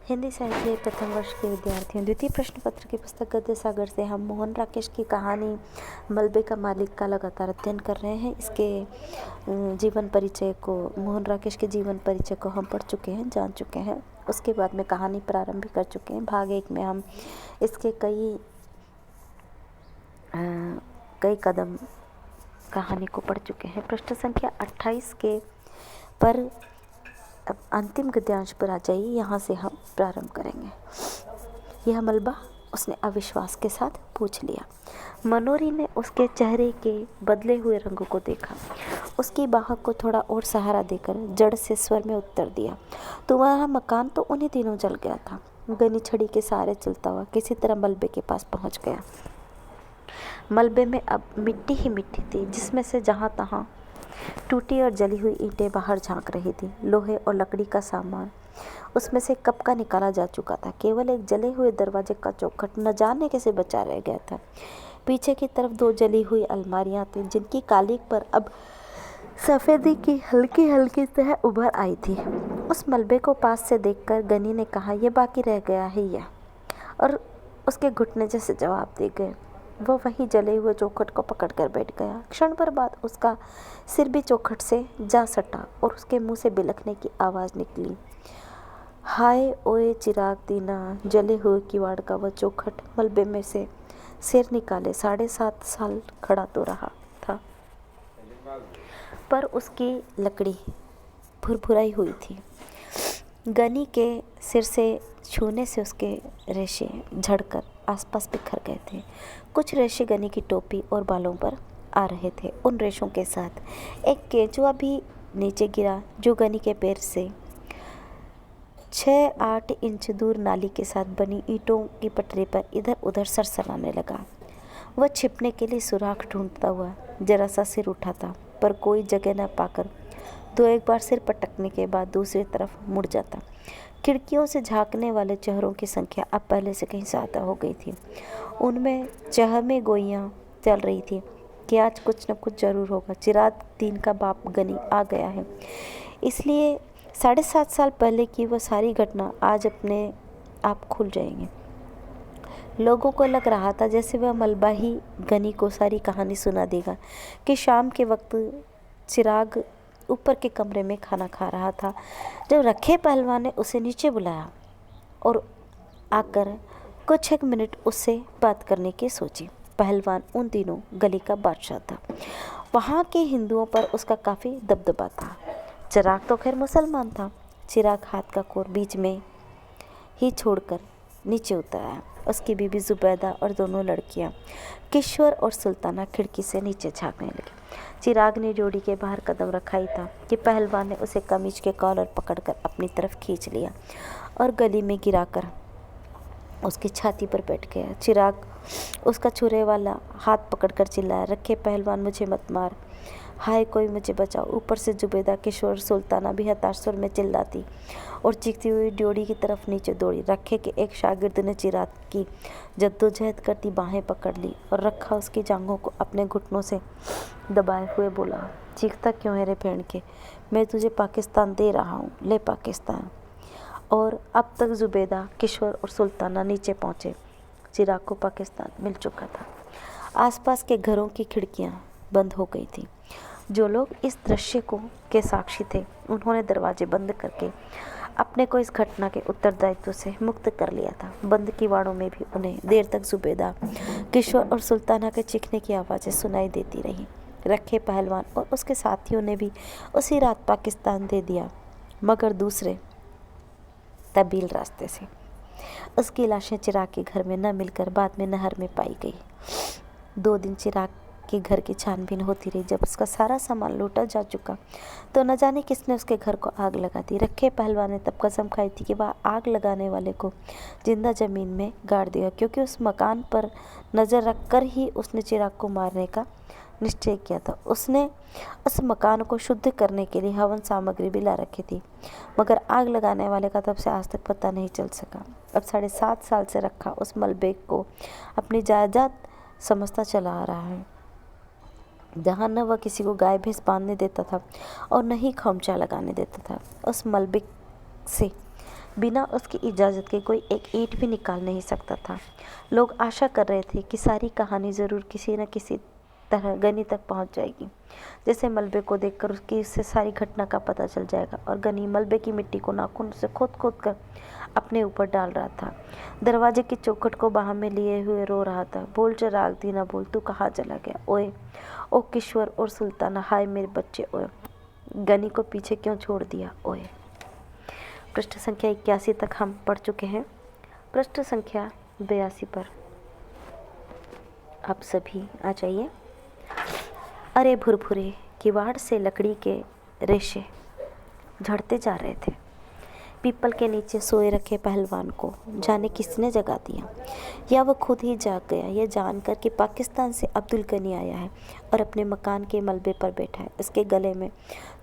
हिंदी साहित्य प्रथम वर्ष के विद्यार्थियों, द्वितीय प्रश्न पत्र की पुस्तक गद्य सागर से हम मोहन राकेश की कहानी मलबे का मालिक का लगातार अध्ययन कर रहे हैं। इसके जीवन परिचय को, मोहन राकेश के जीवन परिचय को हम पढ़ चुके हैं, जान चुके हैं। उसके बाद में कहानी प्रारंभ भी कर चुके हैं। भाग 1 में हम इसके कई कदम कहानी को पढ़ चुके हैं। पृष्ठ संख्या 28 के पर अब अंतिम गद्यांश पर आ जाइए। यहाँ से हम प्रारंभ करेंगे। यह मलबा, उसने अविश्वास के साथ पूछ लिया। मनोरी ने उसके चेहरे के बदले हुए रंगों को देखा। उसकी बाह को थोड़ा और सहारा देकर जड़ से स्वर में उत्तर दिया, तुम्हारा मकान तो उन्हीं दिनों जल गया था। गनी छड़ी के सहारे चलता हुआ किसी तरह मलबे के पास पहुंच गया। मलबे में अब मिट्टी ही मिट्टी थी, जिसमें से जहां तहां टूटी और जली हुई ईंटें बाहर झांक रही थी। लोहे और लकड़ी का सामान उसमें से कब का निकाला जा चुका था। केवल एक जले हुए दरवाजे का चौखट न जाने कैसे बचा रह गया था। पीछे की तरफ 2 जली हुई अलमारियां थीं, जिनकी कालीक पर अब सफ़ेदी की हल्की हल्की तह उभर आई थी। उस मलबे को पास से देखकर गनी ने कहा, यह बाकी रह गया है यह, और उसके घुटने जैसे जवाब दे गए। वो वहीं जले हुए चौखट को पकड़कर बैठ गया। क्षण भर बाद उसका सिर भी चौखट से जा सटा और उसके मुंह से बिलखने की आवाज़ निकली। हाय ओए चिराग दीना। जले हुए किवाड़ का वह चौखट मलबे में से सिर निकाले 7.5 साल खड़ा तो रहा था, पर उसकी लकड़ी भुरभुराई हुई थी। गनी के सिर से छूने से उसके रेशे झड़कर आसपास बिखर गए थे। कुछ रेशे गनी की टोपी और बालों पर आ रहे थे। उन रेशों के साथ एक केंचुआ भी नीचे गिरा, जो गनी के पैर से 6-8 इंच दूर नाली के साथ बनी ईंटों की पटरी पर इधर उधर सरसराने लगा। वह छिपने के लिए सुराख ढूंढता हुआ जरा सा सिर उठाता, पर कोई जगह न पाकर 2-1 बार सिर पटकने के बाद दूसरी तरफ मुड़ जाता। खिड़कियों से झांकने वाले चेहरों की संख्या अब पहले से कहीं ज़्यादा हो गई थी। उनमें चहमे गोइयाँ चल रही थी कि आज कुछ न कुछ जरूर होगा। चिराग दीन का बाप गनी आ गया है, इसलिए 7.5 साल पहले की वह सारी घटना आज अपने आप खुल जाएंगी। लोगों को लग रहा था जैसे वह मलबा ही गनी को सारी कहानी सुना देगा कि शाम के वक्त चिराग ऊपर के कमरे में खाना खा रहा था, जब रखे पहलवान ने उसे नीचे बुलाया और आकर कुछ एक मिनट उससे बात करने की सोची। पहलवान उन दिनों गली का बादशाह था। वहाँ के हिंदुओं पर उसका काफ़ी दबदबा था। चिराग तो खैर मुसलमान था। चिराग हाथ का कोर बीच में ही छोड़कर नीचे उतर आया। उसकी बीबी जुबैदा और दोनों लड़कियां किशोर और सुल्ताना खिड़की से नीचे झांकने लगी। चिराग ने जोड़ी के बाहर कदम रखा ही था कि पहलवान ने उसे कमीज के कॉलर पकड़कर अपनी तरफ खींच लिया और गली में गिराकर उसकी छाती पर बैठ गया। चिराग उसका छुरे वाला हाथ पकड़कर चिल्लाया, रखे पहलवान, मुझे मत मार, हाय कोई मुझे बचाओ। ऊपर से जुबैदा, किशोर, सुल्ताना भी हताश सुर में चिल्लाती और चीखती हुई ड्योढ़ी की तरफ नीचे दौड़ी। रखे के एक शागिर्द ने चिराग की जद्दोजहद करती बाहें पकड़ ली और रखा उसकी जांघों को अपने घुटनों से दबाए हुए बोला, चीखता क्यों है रे भेड़ के, मैं तुझे पाकिस्तान दे रहा हूँ, ले पाकिस्तान। और अब तक जुबैदा, किशोर और सुल्ताना नीचे पहुँचे। चिराग को पाकिस्तान मिल चुका था। आसपास के घरों की खिड़कियाँ बंद हो गई थी। जो लोग इस दृश्य को के साक्षी थे, उन्होंने दरवाजे बंद करके अपने को इस घटना के उत्तरदायित्व से मुक्त कर लिया था। बंद किवाड़ों में भी उन्हें देर तक जुबैदा, किशोर और सुल्ताना के चीखने की आवाज़ें सुनाई देती रहीं। रखे पहलवान और उसके साथियों ने भी उसी रात पाकिस्तान दे दिया, मगर दूसरे तब्दील रास्ते से। उसकी लाशें चिराग के घर में न मिलकर बाद में नहर में पाई गई। 2 दिन चिराग के घर की छानबीन होती रही। जब उसका सारा सामान लूटा जा चुका तो न जाने किसने उसके घर को आग लगा दी। रखे पहलवान ने तब कसम खाई थी कि वह आग लगाने वाले को जिंदा जमीन में गाड़ देगा, क्योंकि उस मकान पर नज़र रखकर ही उसने चिराग को मारने का निश्चय किया था। उसने उस मकान को शुद्ध करने के लिए हवन सामग्री भी ला रखी थी, मगर आग लगाने वाले का तब से आज तक पता नहीं चल सका। अब 7.5 साल से रखा उस मलबे को अपनी जायदाद समझता चला आ रहा है, जहाँ न वह किसी को गाय भैंस बांधने देता था और न ही खोमचा लगाने देता था। उस मलबे से बिना उसकी इजाज़त के कोई एक ईंट भी निकाल नहीं सकता था। लोग आशा कर रहे थे कि सारी कहानी ज़रूर किसी न किसी तरह गनी तक पहुंच जाएगी। जैसे मलबे को देखकर उससे सारी घटना का पता चल जाएगा। और गनी मलबे की मिट्टी को नाखून से खोद खोद कर अपने ऊपर डाल रहा था। दरवाजे की चौखट को बाह में लिए हुए रो रहा था। बोल चिराग दीना बोल, तू कहाँ चला गया? ओए ओ किश्वर और सुल्ताना, हाय मेरे बच्चे, ओए गनी को पीछे क्यों छोड़ दिया? ओए। पृष्ठ संख्या 81 तक हम पढ़ चुके हैं। पृष्ठ संख्या 82 पर आप सभी आ जाइए। अरे भुरभुरे किवाड़ से लकड़ी के रेशे झड़ते जा रहे थे। पीपल के नीचे सोए रखे पहलवान को जाने किसने जगा दिया, या वह खुद ही जाग गया, यह जानकर कि पाकिस्तान से अब्दुल गनी आया है और अपने मकान के मलबे पर बैठा है। उसके गले में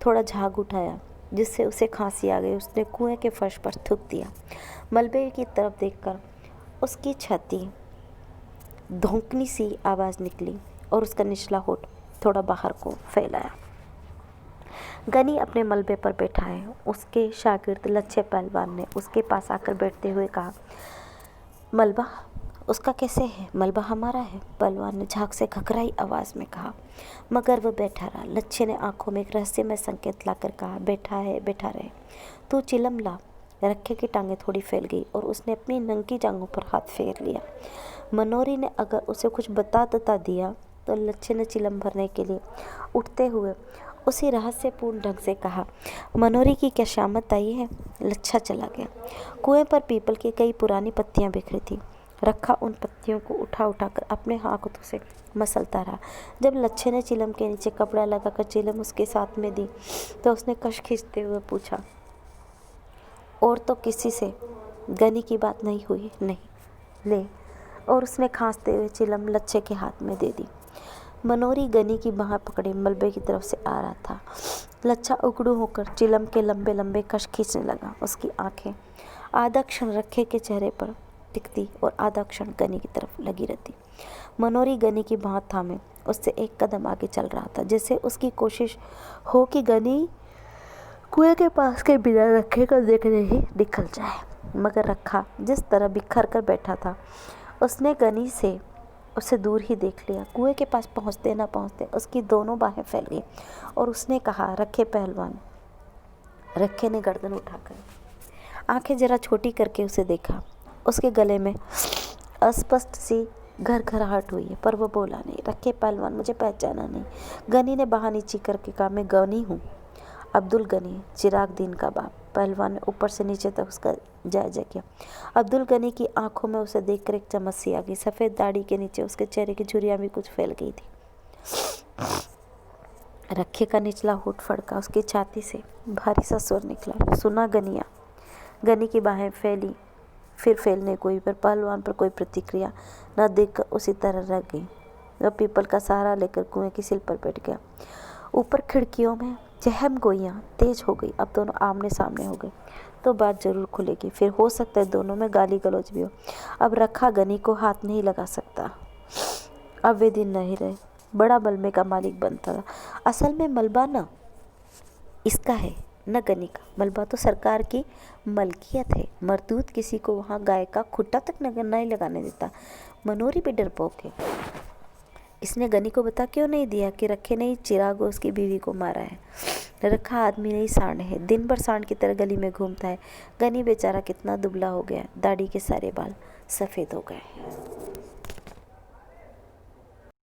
थोड़ा झाग उठाया जिससे उसे खांसी आ गई। उसने कुएं के फर्श पर थूक दिया। मलबे की तरफ देखकर उसकी छाती धोंकनी सी आवाज़ निकली और उसका निचला होठ थोड़ा बाहर को फैलाया। गनी अपने मलबे पर बैठा है। उसके शागिर्द लच्छे पहलवान ने उसके पास आकर बैठते हुए कहा, मलबा उसका कैसे है? मलबा हमारा है, पहलवान ने झाग से घकराई आवाज़ में कहा, मगर वह बैठा रहा। लच्छे ने आंखों में एक रहस्यमय संकेत लाकर कहा, बैठा है, बैठा रहे, तू चिलम ला। रखे की टांगें थोड़ी फैल गई और उसने अपनी नंगी जांघों पर हाथ फेर लिया। मनोरी ने अगर उसे कुछ बता दिया तो लच्छे ने चिलम भरने के लिए उठते हुए उसी रहस्यपूर्ण ढंग से कहा, मनोरी की क्या शामत आई है? लच्छा चला गया। कुएं पर पीपल की कई पुरानी पत्तियां बिखरी थी। रखा उन पत्तियों को उठा कर अपने हाथों से मसलता रहा। जब लच्छे ने चिलम के नीचे कपड़ा लगाकर चिलम उसके साथ में दी तो उसने कश खींचते हुए पूछा, और तो किसी से गनी की बात नहीं हुई? नहीं। ले। और उसने खांसते हुए चिलम लच्छे के हाथ में दे दी। मनोरी गनी की बाह पकड़े मलबे की तरफ से आ रहा था। लच्छा उकड़ू होकर चिलम के लंबे लंबे कश खींचने लगा। उसकी आंखें आधा क्षण रखे के चेहरे पर टिकती और आधा क्षण गनी की तरफ लगी रहती। मनोरी गनी की बाह थामे उससे एक कदम आगे चल रहा था, जैसे उसकी कोशिश हो कि गनी कुएं के पास के बिना रखे को देखने ही निकल जाए। मगर रखा जिस तरह बिखर कर बैठा था, उसने गनी से उसे दूर ही देख लिया। कुएं के पास पहुंचते ना पहुंचते उसकी दोनों बाहें फैल गई और उसने कहा, रखे पहलवान। रखे ने गर्दन उठाकर आंखें जरा छोटी करके उसे देखा। उसके गले में अस्पष्ट सी घरघराहट हुई है, पर वह बोला नहीं। रखे पहलवान, मुझे पहचाना नहीं? गनी ने बाह नीची करके कहा, मैं गनी हूँ, अब्दुल गनी, चिराग दीन का बाप। पहलवान ने ऊपर से नीचे तक उसका जायजा किया। अब्दुल गनी की आंखों में उसे देखकर एक चमक सी आ गई। सफ़ेद दाढ़ी के नीचे उसके चेहरे की झुर्रियाँ भी कुछ फैल गई थी। रखे का निचला होठ फड़का। उसकी छाती से भारी सा स्वर निकला, सुना गनिया। गनी की बाहें फैली, फिर फैलने कोई, पर पहलवान पर कोई प्रतिक्रिया न देखकर उसी तरह रह गई। वह पीपल का सहारा लेकर कुएं की सिल पर बैठ गया। ऊपर खिड़कियों में चहम गोइयाँ तेज हो गई। अब दोनों आमने सामने हो गए तो बात जरूर खुलेगी। फिर हो सकता है दोनों में गाली गलौज भी हो। अब रखा गनी को हाथ नहीं लगा सकता। अब वे दिन नहीं रहे। बड़ा मलबे का मालिक बनता था। असल में मलबा न इसका है न गनी का। मलबा तो सरकार की मलकियत है। मरदूत किसी को वहाँ गाय का खुट्टा तक नहीं लगाने देता। मनोरी भी डरपोक है। इसने गनी को बता क्यों नहीं दिया कि रखे ने ही चिराग और उसकी बीवी को मारा है? रखा आदमी नहीं सांड है, दिन भर सांड की तरह गली में घूमता है। गनी बेचारा कितना दुबला हो गया, दाढ़ी के सारे बाल सफ़ेद हो गए।